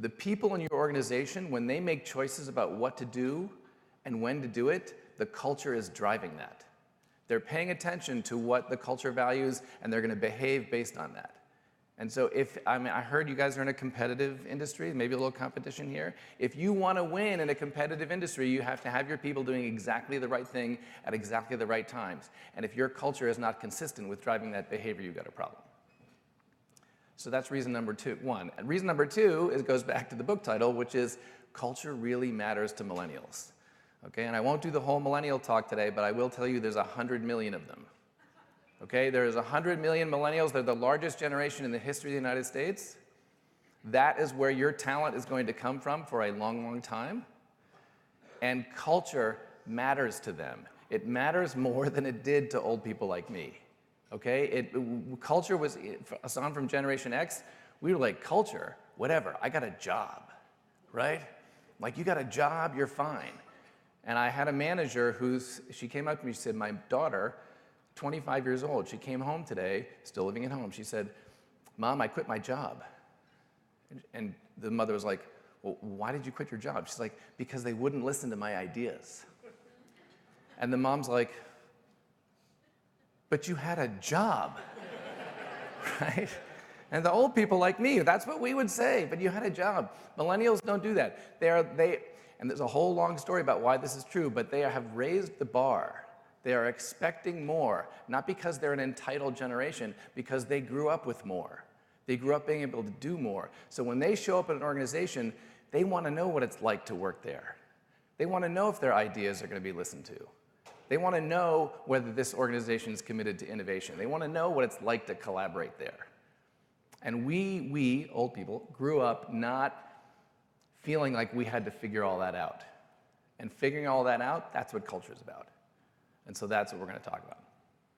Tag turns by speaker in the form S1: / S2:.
S1: The people in your organization, when they make choices about what to do and when to do it, the culture is driving that. They're paying attention to what the culture values, and they're going to behave based on that. And so I heard you guys are in a competitive industry, maybe a little competition here. If you want to win in a competitive industry, you have to have your people doing exactly the right thing at exactly the right times. And if your culture is not consistent with driving that behavior, you've got a problem. So that's reason number one. And reason number two goes back to the book title, which is culture really matters to millennials. Okay, and I won't do the whole millennial talk today, but I will tell you there's 100 million of them. Okay, there's 100 million millennials. They're the largest generation in the history of the United States. That is where your talent is going to come from for a long, long time. And culture matters to them. It matters more than it did to old people like me. Okay, culture was, us on from Generation X, we were like, culture, whatever, I got a job, right? Like, you got a job, you're fine. And I had a manager she came up to me, she said, my daughter, 25 years old, she came home today, still living at home. She said, Mom, I quit my job. And the mother was like, well, why did you quit your job? She's like, because they wouldn't listen to my ideas. And the mom's like, but you had a job, right? And the old people like me, that's what we would say, but you had a job. Millennials don't do that. And there's a whole long story about why this is true, but they have raised the bar. They are expecting more, not because they're an entitled generation, because they grew up with more. They grew up being able to do more. So when they show up at an organization, they want to know what it's like to work there. They want to know if their ideas are going to be listened to. They want to know whether this organization is committed to innovation. They want to know what it's like to collaborate there. And we, old people, grew up not feeling like we had to figure all that out. And figuring all that out, that's what culture is about. And so that's what we're going to talk about.